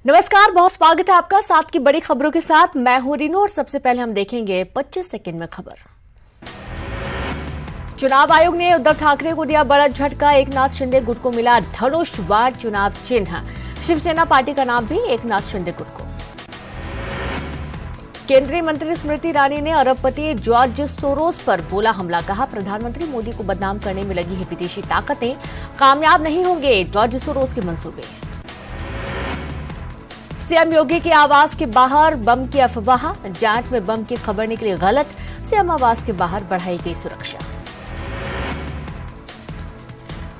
नमस्कार, बहुत स्वागत है आपका साथ की बड़ी खबरों के साथ। मैं हूं रीनू और सबसे पहले हम देखेंगे 25 सेकंड में खबर। चुनाव आयोग ने उद्धव ठाकरे को दिया बड़ा झटका। एकनाथ शिंदे गुट को मिला धनुषवाड़ चुनाव चिन्ह। शिवसेना पार्टी का नाम भी एकनाथ शिंदे गुट को। केंद्रीय मंत्री स्मृति ईरानी ने अरबपति जॉर्ज सोरोस पर बोला हमला। कहा प्रधानमंत्री मोदी को बदनाम करने में लगी है विदेशी ताकतें, कामयाब नहीं होंगे जॉर्ज सोरोस के मंसूबे। सीएम योगी के आवास के बाहर बम की अफवाह। जांच में बम की खबर निकली गलत। सीएम आवास के बाहर बढ़ाई गई सुरक्षा।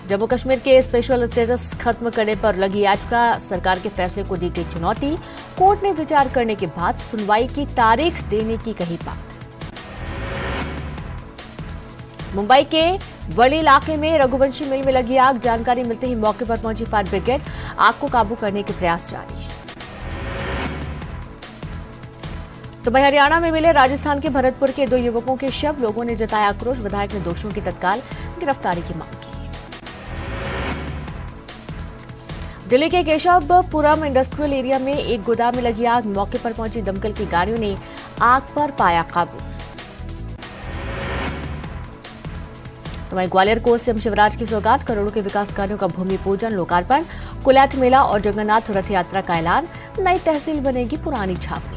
जम्मू कश्मीर के स्पेशल स्टेटस खत्म करने पर लगी याचिका, सरकार के फैसले को दी गई चुनौती। कोर्ट ने विचार करने के बाद सुनवाई की तारीख देने की कही बात। मुंबई के वली इलाके में रघुवंशी मिल में लगी आग। जानकारी मिलते ही मौके पर पहुंची फायर ब्रिगेड। आग को काबू करने के प्रयास जारी है। तो वहीं हरियाणा में मिले राजस्थान के भरतपुर के 2 युवकों के शव। लोगों ने जताया आक्रोश। विधायक ने दोषियों की तत्काल गिरफ्तारी की मांग की। दिल्ली के केशवपुरम इंडस्ट्रियल एरिया में एक गोदाम में लगी आग। मौके पर पहुंची दमकल की गाड़ियों ने आग पर पाया काबू। तो वहीं ग्वालियर को सीएम शिवराज की सौगात। करोड़ों के विकास कार्यों का भूमि पूजन, लोकार्पण, कुलैठ मेला और जगन्नाथ रथ यात्रा का ऐलान। नई तहसील बनेगी पुरानी छावनी।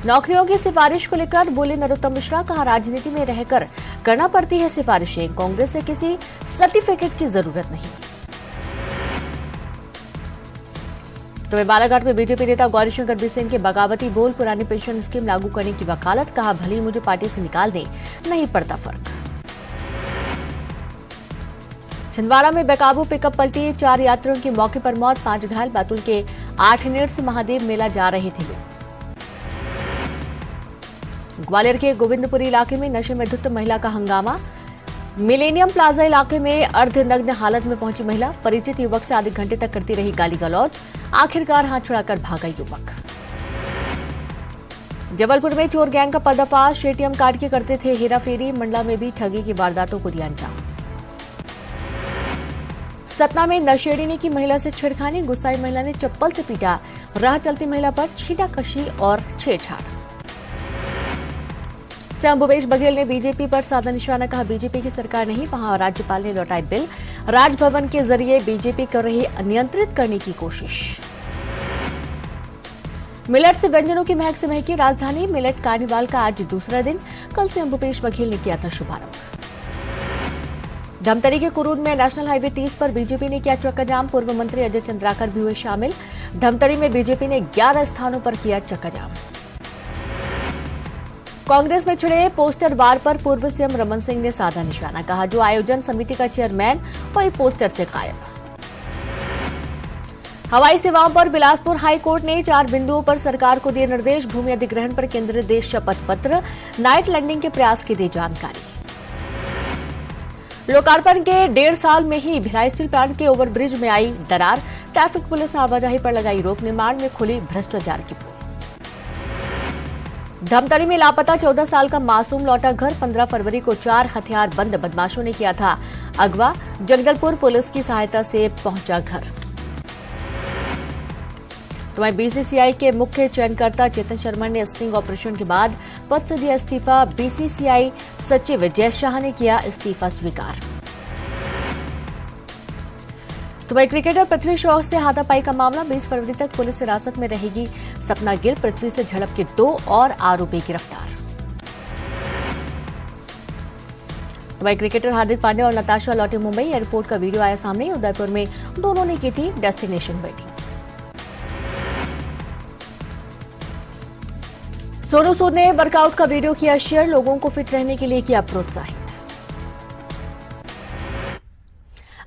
नौकरियों की सिफारिश को लेकर बोले नरोत्तम मिश्रा। कहा राजनीति में रहकर करना पड़ती है सिफारिशें, कांग्रेस से किसी सर्टिफिकेट की जरूरत नहीं। तो बालाघाट में बीजेपी नेता गौरीशंकर बिसेन के बगावती बोल। पुरानी पेंशन स्कीम लागू करने की वकालत। कहा भले ही मुझे पार्टी से निकाल दें, नहीं पड़ता फर्क। छिंदवाड़ा में बेकाबू पिकअप पलटी। 4 यात्रियों की मौके पर मौत, 5 घायल। बैतूल के 8 नेर से महादेव मेला जा रहे थे लोग। ग्वालियर के गोविंदपुरी इलाके में नशे में धुत महिला का हंगामा। मिलेनियम प्लाजा इलाके में अर्धनग्न हालत में पहुंची महिला। परिचित युवक से आधे घंटे तक करती रही गाली गलौज। आखिरकार हाथ छुड़ाकर भागा युवक। जबलपुर में चोर गैंग का पर्दाफाश। एटीएम कार्ड के करते थे हेराफेरी। मंडला में भी ठगी की वारदातों को दिया अंजाम। सतना में नशेड़ी ने की महिला से छेड़खानी। गुस्साई महिला ने चप्पल से पीटा। राह चलती महिला पर छींटाकशी और छेड़छाड़। सीएम भूपेश बघेल ने बीजेपी पर साधा निशाना। कहा बीजेपी की सरकार नहीं, वहां राज्यपाल ने लौटाई बिल। राजभवन के जरिए बीजेपी कर रही नियंत्रित करने की कोशिश। मिलेट से व्यंजनों की महक से महकी राजधानी। मिलेट कार्निवाल का आज दूसरा दिन। कल सीएम भूपेश बघेल ने किया था शुभारंभ। धमतरी के कुरूद में नेशनल हाईवे 30 पर बीजेपी ने किया चक्का जाम। पूर्व मंत्री अजय चंद्राकर भी हुए शामिल। धमतरी में बीजेपी ने 11 स्थानों पर किया चक्का जाम। कांग्रेस में छिड़े पोस्टर वार पर पूर्व सीएम रमन सिंह ने साधा निशाना। कहा जो आयोजन समिति का चेयरमैन वही पोस्टर से गायब। हवाई सेवाओं पर बिलासपुर हाई कोर्ट ने 4 बिंदुओं पर सरकार को दिए निर्देश। भूमि अधिग्रहण पर केंद्रीय देश शपथ पत्र। नाइट लैंडिंग के प्रयास की दी जानकारी। लोकार्पण के 1.5 साल में ही भिलाई स्टील प्लांट के ओवरब्रिज में आई दरार। ट्रैफिक पुलिस ने आवाजाही पर लगाई रोक। निर्माण में खुली भ्रष्टाचार की पोल। धमतरी में लापता 14 साल का मासूम लौटा घर। 15 फरवरी को 4 हथियारबंद बदमाशों ने किया था अगवा। जगदलपुर पुलिस की सहायता से पहुंचा घर। तो वहीं बीसीसीआई के मुख्य चयनकर्ता चेतन शर्मा ने स्टिंग ऑपरेशन के बाद पद से दिया इस्तीफा। बीसीसीआई सचिव जय शाह ने किया इस्तीफा स्वीकार। तो वहीं क्रिकेटर पृथ्वी शॉ से हाथापाई का मामला। 20 फरवरी तक पुलिस हिरासत में रहेगी सपना गिल। पृथ्वी से झड़प के 2 और आरोपी गिरफ्तार। तो वहीं क्रिकेटर हार्दिक पांड्या और नताशा लौटे मुंबई। एयरपोर्ट का वीडियो आया सामने। उदयपुर में दोनों ने की थी डेस्टिनेशन वेडिंग। सोनू सूद ने वर्कआउट का वीडियो किया शेयर। लोगों को फिट रहने के लिए किया प्रोत्साहित।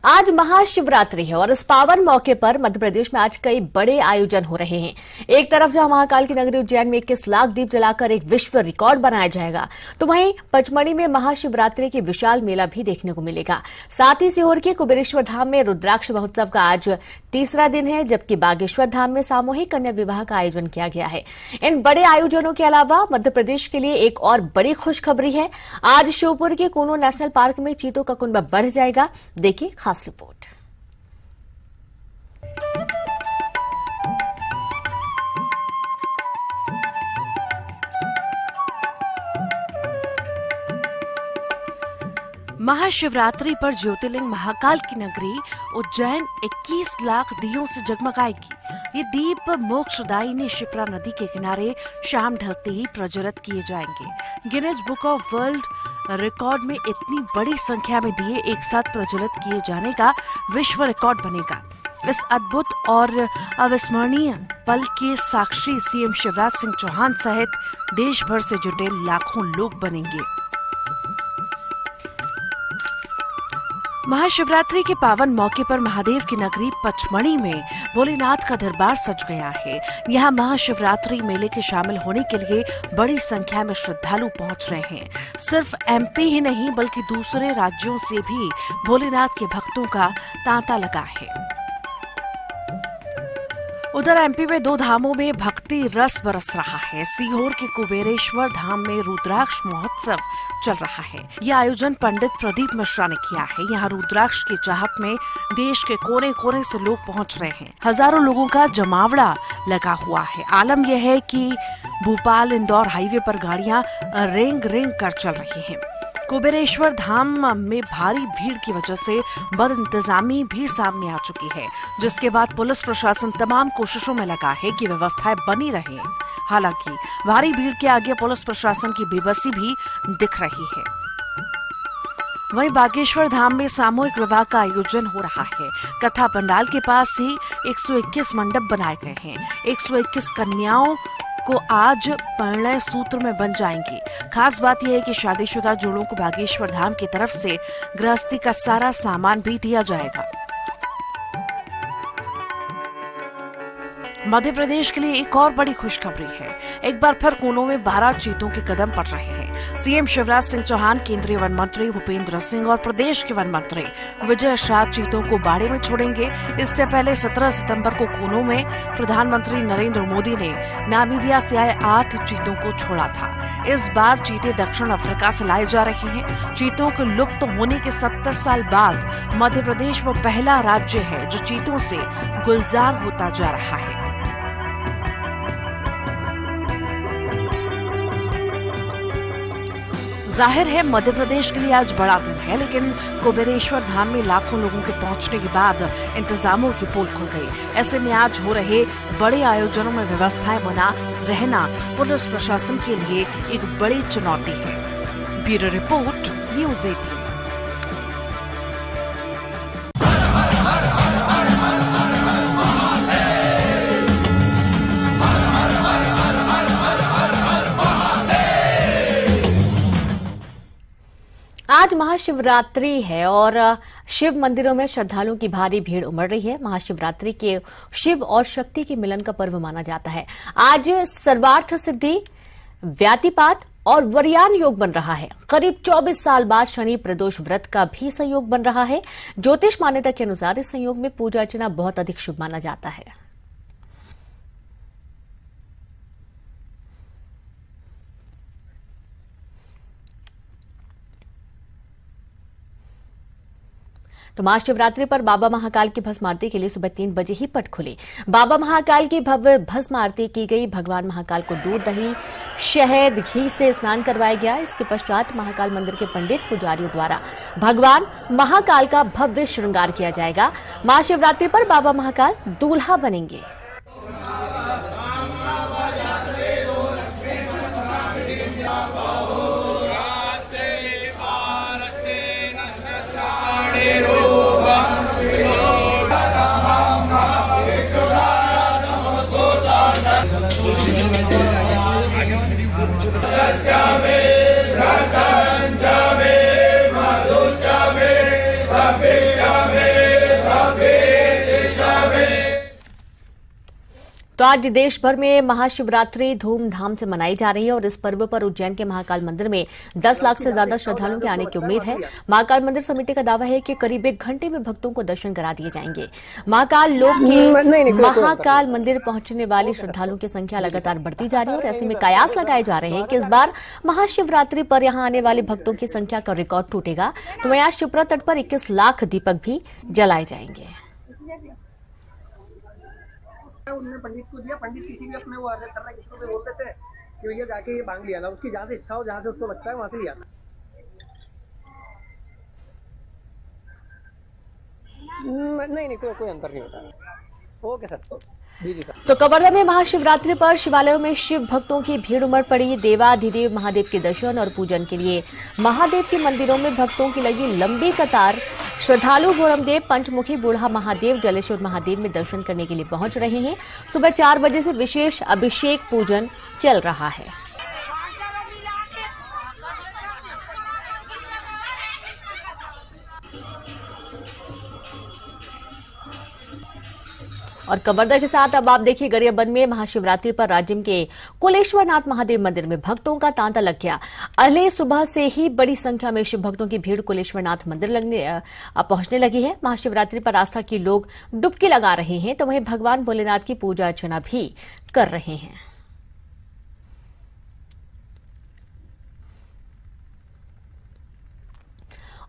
आज महाशिवरात्रि है और इस पावन मौके पर मध्य प्रदेश में आज कई बड़े आयोजन हो रहे हैं। एक तरफ जहां महाकाल की नगरी उज्जैन में 21 लाख दीप जलाकर एक विश्व रिकॉर्ड बनाया जाएगा, तो वहीं पचमढ़ी में महाशिवरात्रि की विशाल मेला भी देखने को मिलेगा। साथ ही सीहोर के कुबेरेश्वर धाम में रुद्राक्ष महोत्सव का आज तीसरा दिन है, जबकि बागेश्वर धाम में सामूहिक कन्या विवाह का आयोजन किया गया है। इन बड़े आयोजनों के अलावा मध्य प्रदेश के लिए एक और बड़ी खुशखबरी है। आज श्योपुर के कूनो नेशनल पार्क में चीतों का कुनबा बढ़ जाएगा। देखिए खास रिपोर्ट। महाशिवरात्रि पर ज्योतिर्लिंग महाकाल की नगरी उज्जैन 21 लाख दियों से जगमगाएगी। ये दीप मोक्षदायिनी शिप्रा नदी के किनारे शाम ढलते ही प्रज्वलित किए जाएंगे। Guinness book of world record में इतनी बड़ी संख्या में दिए एक साथ प्रज्वलित किए जाने का विश्व रिकॉर्ड बनेगा। इस अद्भुत और अविस्मरणीय पल के साक्षी सीएम शिवराज सिंह चौहान सहित देश भर से जुटे लाखों लोग बनेंगे। महाशिवरात्रि के पावन मौके पर महादेव की नगरी पचमढ़ी में भोलेनाथ का दरबार सज गया है। यहाँ महाशिवरात्रि मेले के शामिल होने के लिए बड़ी संख्या में श्रद्धालु पहुँच रहे हैं। सिर्फ एमपी ही नहीं बल्कि दूसरे राज्यों से भी भोलेनाथ के भक्तों का तांता लगा है। उधर एमपी में 2 धामों में भक्ति रस बरस रहा है। सीहोर के कुबेरेश्वर धाम में रुद्राक्ष महोत्सव चल रहा है। यह आयोजन पंडित प्रदीप मिश्रा ने किया है। यहाँ रुद्राक्ष की चाहत में देश के कोने कोने से लोग पहुंच रहे हैं। हजारों लोगों का जमावड़ा लगा हुआ है। आलम यह है कि भोपाल इंदौर हाईवे पर गाड़ियां रेंग रेंग कर चल रही हैं। कुबेरेश्वर धाम में भारी भीड़ की वजह से बद इंतजामी भी सामने आ चुकी है, जिसके बाद पुलिस प्रशासन तमाम कोशिशों में लगा है कि व्यवस्थाएं बनी रहे। हालांकि भारी भीड़ के आगे पुलिस प्रशासन की बेबसी भी दिख रही है। वहीं बागेश्वर धाम में सामूहिक विवाह का आयोजन हो रहा है। कथा पंडाल के पास ही 121 मंडप बनाए गए हैं। 121 कन्याओं को आज परिणय सूत्र में बन जाएंगी। खास बात यह है कि शादीशुदा जोड़ों को बागेश्वर धाम की तरफ से गृहस्थी का सारा सामान भी दिया जाएगा। मध्य प्रदेश के लिए एक और बड़ी खुशखबरी है। एक बार फिर कोनों में 12 चीतों के कदम पड़ रहे हैं। सीएम शिवराज सिंह चौहान, केंद्रीय वन मंत्री भूपेंद्र सिंह और प्रदेश के वन मंत्री विजय शाह चीतों को बाड़े में छोड़ेंगे। इससे पहले 17 सितंबर को कोनों में प्रधानमंत्री नरेंद्र मोदी ने नामीबिया से आए 8 चीतों को छोड़ा था। इस बार चीते दक्षिण अफ्रीका से लाए जा रहे हैं। चीतों के लुप्त होने के 70 साल बाद मध्य प्रदेश वो पहला राज्य है जो चीतों से गुलजार होता जा रहा है। जाहिर है मध्य प्रदेश के लिए आज बड़ा दिन है, लेकिन कुबेरेश्वर धाम में लाखों लोगों के पहुंचने के बाद इंतजामों की पोल खुल गई। ऐसे में आज हो रहे बड़े आयोजनों में व्यवस्थाएं बना रहना पुलिस प्रशासन के लिए एक बड़ी चुनौती है। Bureau report, news 18। आज महाशिवरात्रि है और शिव मंदिरों में श्रद्धालुओं की भारी भीड़ उमड़ रही है। महाशिवरात्रि के शिव और शक्ति के मिलन का पर्व माना जाता है। आज सर्वार्थ सिद्धि, व्यातिपात और वरयान योग बन रहा है। करीब 24 साल बाद शनि प्रदोष व्रत का भी संयोग बन रहा है। ज्योतिष मान्यता के अनुसार इस संयोग में पूजा अर्चना बहुत अधिक शुभ माना जाता है। तो महाशिवरात्रि पर बाबा महाकाल की भस्म आरती के लिए सुबह 3 बजे ही पट खुली। बाबा महाकाल की भव्य भस्म आरती की गई। भगवान महाकाल को दूध, दही, शहद, घी से स्नान करवाया गया। इसके पश्चात महाकाल मंदिर के पंडित पुजारियों द्वारा भगवान महाकाल का भव्य श्रृंगार किया जाएगा। महाशिवरात्रि पर बाबा महाकाल दूल्हा बनेंगे। तो आज देश भर में महाशिवरात्रि धूमधाम से मनाई जा रही है और इस पर्व पर उज्जैन के महाकाल मंदिर में 10 लाख से ज्यादा श्रद्धालुओं के आने की उम्मीद है। महाकाल मंदिर समिति का दावा है कि करीब 1 घंटे में भक्तों को दर्शन करा दिए जाएंगे। महाकाल लोक के महाकाल मंदिर पहुंचने वाली श्रद्धालुओं की संख्या लगातार बढ़ती जा रही है और ऐसे में कयास लगाए जा रहे हैं कि इस बार महाशिवरात्रि पर यहां आने वाले भक्तों की संख्या का रिकॉर्ड टूटेगा। तो वहीं आज शिप्रा तट पर 21 लाख दीपक भी जलाए जाएंगे। उन्होंने पंडित को दिया, पंडित किसी भी अपने वो कर रहा है, किसी को भी बोल देते हैं कि भैया जाके ये मांग लिया ना, उसकी जहाँ से इच्छा हो, जहाँ से उसको लगता है वहां से लिया। नहीं नहीं, कोई अंतर नहीं होता। Okay sir. जी जी सर। तो कवर्धा में महाशिवरात्रि पर शिवालयों में शिव भक्तों की भीड़ उमड़ पड़ी। देवाधिदेव महादेव के दर्शन और पूजन के लिए महादेव के मंदिरों में भक्तों की लगी लंबी कतार। श्रद्धालु भोरमदेव, पंचमुखी बूढ़ा महादेव, जलेश्वर महादेव में दर्शन करने के लिए पहुंच रहे हैं। सुबह 4 बजे से विशेष अभिषेक पूजन चल रहा है। और कवर्धा के साथ अब आप देखिए गरियाबंद में महाशिवरात्रि पर राज्य के कुलेश्वरनाथ महादेव मंदिर में भक्तों का तांता लग गया। अगले सुबह से ही बड़ी संख्या में शिव भक्तों की भीड़ कुलेश्वरनाथ मंदिर पहुंचने लगी है। महाशिवरात्रि पर आस्था की लोग डुबकी लगा रहे हैं, तो वहीं भगवान भोलेनाथ की पूजा अर्चना भी कर रहे हैं।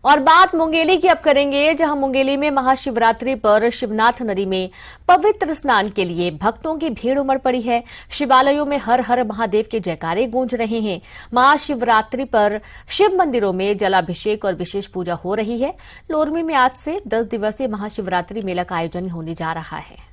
और बात मुंगेली की अब करेंगे, जहां मुंगेली में महाशिवरात्रि पर शिवनाथ नदी में पवित्र स्नान के लिए भक्तों की भीड़ उमड़ पड़ी है। शिवालयों में हर हर महादेव के जयकारे गूंज रहे हैं। महाशिवरात्रि पर शिव मंदिरों में जलाभिषेक और विशेष पूजा हो रही है। लोरमी में आज से 10 दिवसीय महाशिवरात्रि मेला का आयोजन होने जा रहा है।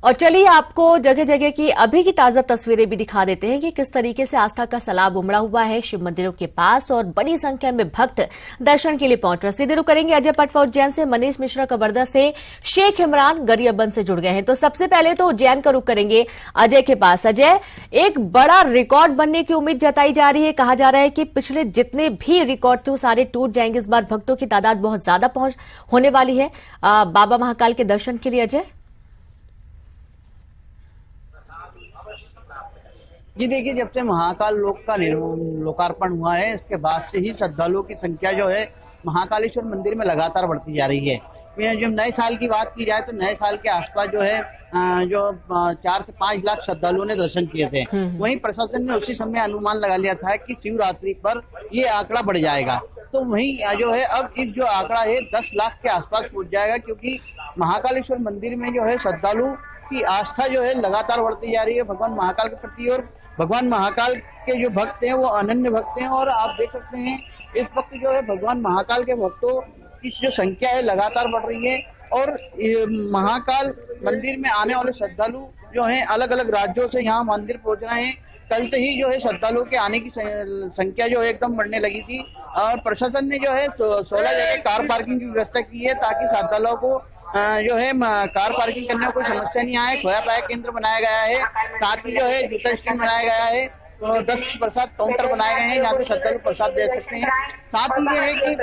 और चलिए आपको जगह जगह की अभी की ताजा तस्वीरें भी दिखा देते हैं कि किस तरीके से आस्था का सैलाब उमड़ा हुआ है शिव मंदिरों के पास और बड़ी संख्या में भक्त दर्शन के लिए पहुंच रहे। सीधे रुक करेंगे अजय पटवा उज्जैन से। मनीष मिश्रा कवर्धा से, शेख इमरान गरियाबंद से जुड़ गए हैं। तो सबसे पहले तो उज्जैन का रुख करेंगे अजय के पास। अजय, एक बड़ा रिकॉर्ड बनने की उम्मीद जताई जा रही है। कहा जा रहा है कि पिछले जितने भी रिकॉर्ड थे वो सारे टूट जाएंगे। इस बार भक्तों की तादाद बहुत ज्यादा पहुंच होने वाली है बाबा महाकाल के दर्शन के लिए। अजय जी देखिए, जब से महाकाल लोक का लोकार्पण हुआ है, इसके बाद से ही श्रद्धालुओं की संख्या जो है महाकालेश्वर मंदिर में लगातार बढ़ती जा रही है। जब नए साल की बात की जाए तो नए साल के आसपास जो है 4 से 5 लाख श्रद्धालुओं ने दर्शन किए थे। वहीं प्रशासन ने उसी समय अनुमान लगा लिया था कि शिवरात्रि पर ये आंकड़ा बढ़ जाएगा। तो वहीं जो है अब इस जो आंकड़ा है 10 लाख के आसपास पहुंच जाएगा, क्योंकि महाकालेश्वर मंदिर में जो है श्रद्धालु की आस्था जो है लगातार बढ़ती जा रही है भगवान महाकाल के प्रति। और भगवान महाकाल के जो भक्त हैं वो अनन्य भक्त हैं। और आप देख सकते हैं इस वक्त जो है भगवान महाकाल के भक्तों की जो संख्या है लगातार बढ़ रही है। और महाकाल मंदिर में आने वाले श्रद्धालु जो हैं अलग अलग राज्यों से यहाँ मंदिर पहुंच रहे हैं। कल से ही जो है श्रद्धालुओं के आने की संख्या जो है एकदम बढ़ने लगी थी। और प्रशासन ने जो है 16 जगह कार पार्किंग की व्यवस्था की है, ताकि श्रद्धालुओं को जो है कार पार्किंग करने में कोई समस्या नहीं आए। खोया पाया केंद्र बनाया गया है, साथ ही जो है जूता स्टैंड बनाया गया है। तो 10 प्रसाद काउंटर बनाए गए हैं जहाँ पे श्रद्धालु प्रसाद दे सकते हैं। साथ ही ये है कि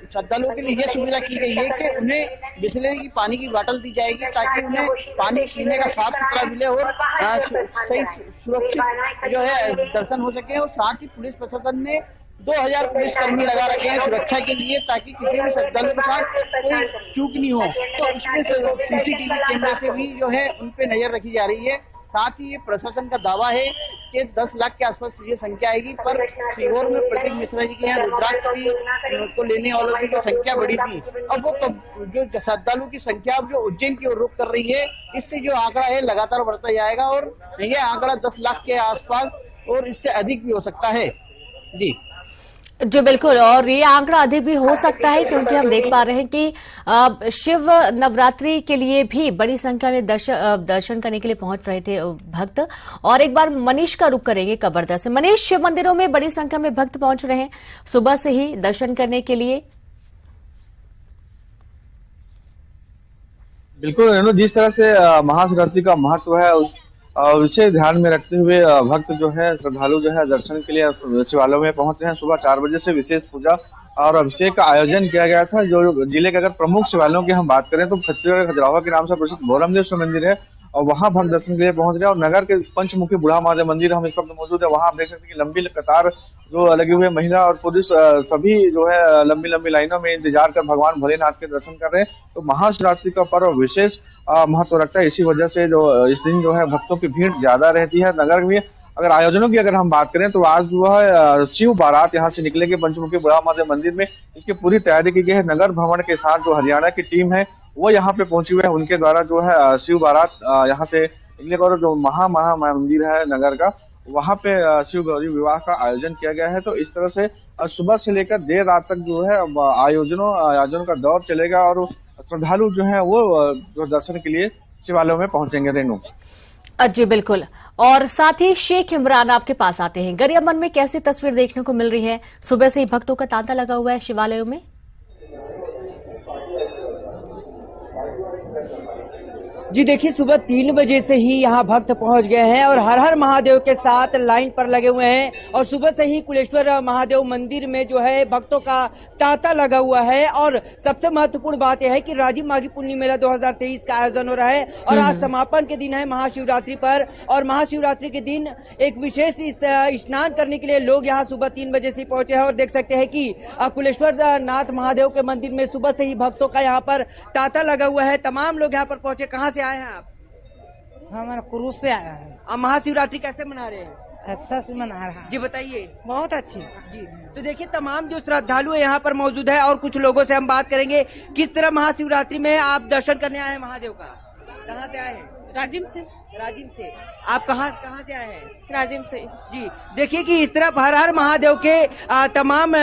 श्रद्धालुओं के लिए ये सुविधा की गई है कि उन्हें बिस्लरी की पानी की बोतल दी जाएगी, ताकि उन्हें पानी पीने का साफ सुथरा मिले और सही सुरक्षित जो है दर्शन हो सके। और साथ ही पुलिस प्रशासन ने 2000 पुलिसकर्मी लगा रखे हैं सुरक्षा के लिए, ताकि किसी भी श्रद्धालु के साथ कोई चूक नहीं हो। तो उसमें सीसीटीवी कैमरे से भी जो है उन पे नजर रखी जा रही है। साथ ही ये प्रशासन का दावा है कि 10 लाख के आसपास ये संख्या आएगी। पर सीहोर में प्रतीक मिश्रा जी के यहाँ रुद्राक्ष को लेने वालों की जो संख्या बढ़ी थी, अब वो जो श्रद्धालु की संख्या अब जो उज्जैन की ओर रुख कर रही है, इससे जो आंकड़ा है लगातार बढ़ता जाएगा। और ये आंकड़ा 10 लाख के आसपास और इससे अधिक भी हो सकता है। जी बिल्कुल, और ये आंकड़ा अधिक भी हो सकता है, क्योंकि हम देख पा रहे हैं कि शिव नवरात्रि के लिए भी बड़ी संख्या में दर्शन करने के लिए पहुंच रहे थे भक्त। और एक बार मनीष का रुख करेंगे कवर्धा से। मनीष, शिव मंदिरों में बड़ी संख्या में भक्त पहुंच रहे हैं सुबह से ही दर्शन करने के लिए। बिल्कुल, जिस तरह से महाशिवरात्रि का महत्व है उसे ध्यान में रखते हुए भक्त जो है श्रद्धालु जो है दर्शन के लिए शिवालयों में पहुंच रहे हैं। सुबह 4 बजे से विशेष पूजा और अभिषेक का आयोजन किया गया था। जो जिले के अगर प्रमुख शिवालयों की हम बात करें तो छत्तीसगढ़ खजुराहो के नाम से प्रसिद्ध भोरमदेव मंदिर है और वहां भक्त दर्शन के लिए पहुंच रहे हैं। और नगर के पंचमुखी बूढ़ा महादेव मंदिर हम इस वक्त मौजूद है। वहां आप देख सकते हैं कि लंबी कतार जो लगे हुए महिला और पुरुष सभी जो है लंबी लंबी लाइनों में इंतजार कर भगवान भोलेनाथ के दर्शन कर रहे हैं। तो महाशिवरात्रि का पर्व विशेष महत्व रखता है। इसी वजह से जो इस दिन जो है भक्तों की भीड़ ज्यादा रहती है। नगर में अगर आयोजनों की अगर हम बात करें तो आज जो है शिव बारात यहाँ से निकलेगी पंचमुखी बूढ़ा महादेव मंदिर में। इसकी पूरी तैयारी की गई है। नगर भ्रमण के साथ जो हरियाणा की टीम है वो यहाँ पे पहुंची हुई है। उनके द्वारा जो है शिव बारात यहाँ से निकलेगा और जो महा मंदिर है नगर का वहां पे शिव गौरी विवाह का आयोजन किया गया है। तो इस तरह से सुबह से लेकर देर रात तक जो है आयोजनों का दौर चलेगा और श्रद्धालु जो है वो जो दर्शन के लिए शिवालयों में पहुंचेंगे। रेणु जी बिल्कुल। और साथ ही शेख इमरान आपके पास आते हैं, गरियाबंद में कैसी तस्वीर देखने को मिल रही है? सुबह से ही भक्तों का तांता लगा हुआ है शिवालयों में। जी देखिए, सुबह 3 बजे से ही यहाँ भक्त पहुंच गए हैं और हर हर महादेव के साथ लाइन पर लगे हुए हैं। और सुबह से ही कुलेश्वर महादेव मंदिर में जो है भक्तों का तांता लगा हुआ है। और सबसे महत्वपूर्ण बात यह है कि राजिम माघी पुण्य मेला 2023 का आयोजन हो रहा है और आज समापन के दिन है महाशिवरात्रि पर। और महाशिवरात्रि के दिन एक विशेष स्नान करने के लिए लोग यहाँ सुबह 3 बजे से पहुंचे हैं। और देख सकते हैं कि कुलेश्वर नाथ महादेव के मंदिर में सुबह से ही भक्तों का यहाँ पर तांता लगा हुआ है। तमाम लोग यहाँ पर पहुंचे। कहाँ से आए हैं आप? हमारा क्रूज से आया है। आप महाशिवरात्रि कैसे मना रहे हैं? अच्छा से मना रहा है जी बताइए। बहुत अच्छी। जी तो देखिए, तमाम जो श्रद्धालु यहाँ पर मौजूद है और कुछ लोगों से हम बात करेंगे किस तरह महाशिवरात्रि में आप दर्शन करने आए हैं महादेव का। कहाँ से आए हैं? राजिम से। राजिम से। आप कहाँ से आए हैं? राजिम से। जी देखिए कि इस तरह हर हर महादेव के तमाम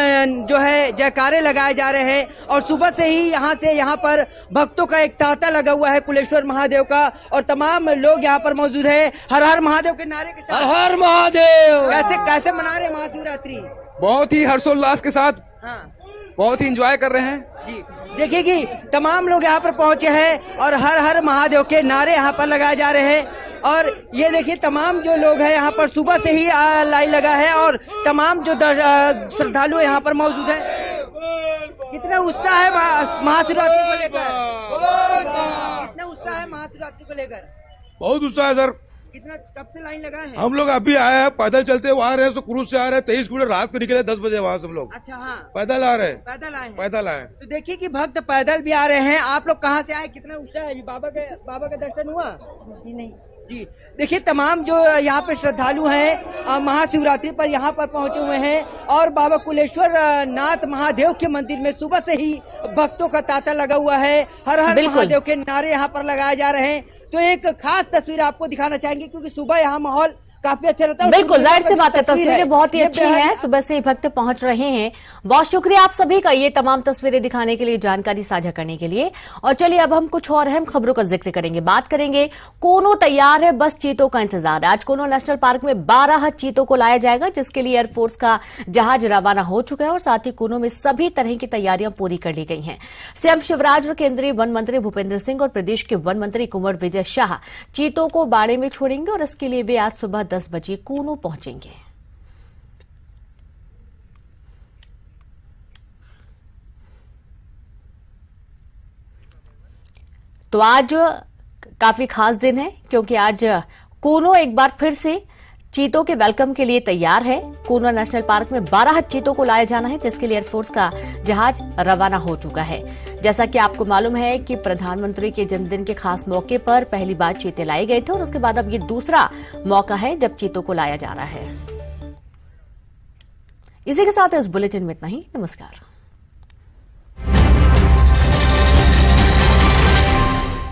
जो है जयकारे लगाए जा रहे हैं। और सुबह से ही यहाँ पर भक्तों का एक तांता लगा हुआ है कुलेश्वर महादेव का। और तमाम लोग यहाँ पर मौजूद है हर हर महादेव के नारे के साथ। हर हर महादेव। कैसे मना रहे महाशिवरात्रि? बहुत ही हर्षोल्लास के साथ, हाँ बहुत ही एंजॉय कर रहे हैं। जी देखिए कि तमाम लोग यहाँ पर पहुंचे हैं और हर हर महादेव के नारे यहाँ पर लगाए जा रहे हैं। और ये देखिए, तमाम जो लोग हैं यहाँ पर सुबह से ही लाइन लगा है और तमाम जो श्रद्धालु यहाँ पर मौजूद है। कितना उत्साह है महाशिवरात्रि को लेकर? कितना उत्साह है महाशिवरात्रि को लेकर? बहुत उत्साह है सर। कितना कब से लाइन लगा है? हम लोग अभी आए हैं, पैदल चलते वहाँ रहे तो क्रूज से आ रहे हैं। 23 किलोमीटर रात को निकले 10 बजे वहाँ सब लोग। अच्छा हाँ, पैदल आ रहे हैं। पैदल आए। तो देखिए कि भक्त पैदल भी आ रहे हैं। आप लोग कहाँ से आए? कितना उत्साह है? बाबा का दर्शन हुआ? जी नहीं। जी देखिए, तमाम जो यहाँ पे श्रद्धालु हैं महाशिवरात्रि पर यहाँ पर पहुंचे हुए हैं और बाबा कुलेश्वर नाथ महादेव के मंदिर में सुबह से ही भक्तों का तांता लगा हुआ है। हर हर महादेव के नारे यहाँ पर लगाए जा रहे हैं। तो एक खास तस्वीर आपको दिखाना चाहेंगे क्योंकि सुबह यहाँ माहौल काफी अच्छा रहता है। बिल्कुल, जाहिर सी बात है, तस्वीरें बहुत ही अच्छी हैं। सुबह से ही भक्त पहुंच रहे हैं। बहुत शुक्रिया आप सभी का ये तमाम तस्वीरें दिखाने के लिए, जानकारी साझा करने के लिए। और चलिए अब हम कुछ और अहम खबरों का जिक्र करेंगे, बात करेंगे। कोनो तैयार है, बस चीतों का इंतजार। आज कोनो नेशनल पार्क में 12 चीतों को लाया जाएगा, जिसके लिए एयरफोर्स का जहाज रवाना हो चुका है और साथ ही कोनो में सभी तरह की तैयारियां पूरी कर ली गई हैं। सीएम शिवराज और केंद्रीय वन मंत्री भूपेंद्र सिंह और प्रदेश के वन मंत्री कुंवर विजय शाह चीतों को बाड़े में छोड़ेंगे और इसके लिए वे आज सुबह 10 बजे कोनो पहुंचेंगे। तो आज काफी खास दिन है क्योंकि आज कोनो एक बार फिर से चीतों के वेलकम के लिए तैयार है। कोनो नेशनल पार्क में 12 चीतों को लाया जाना है, जिसके लिए एयरफोर्स का जहाज रवाना हो चुका है। जैसा कि आपको मालूम है कि प्रधानमंत्री के जन्मदिन के खास मौके पर पहली बार चीते लाए गए थे और उसके बाद अब ये दूसरा मौका है जब चीतों को लाया जा रहा है। इसी के साथ इस बुलेटिन में इतना ही। नमस्कार।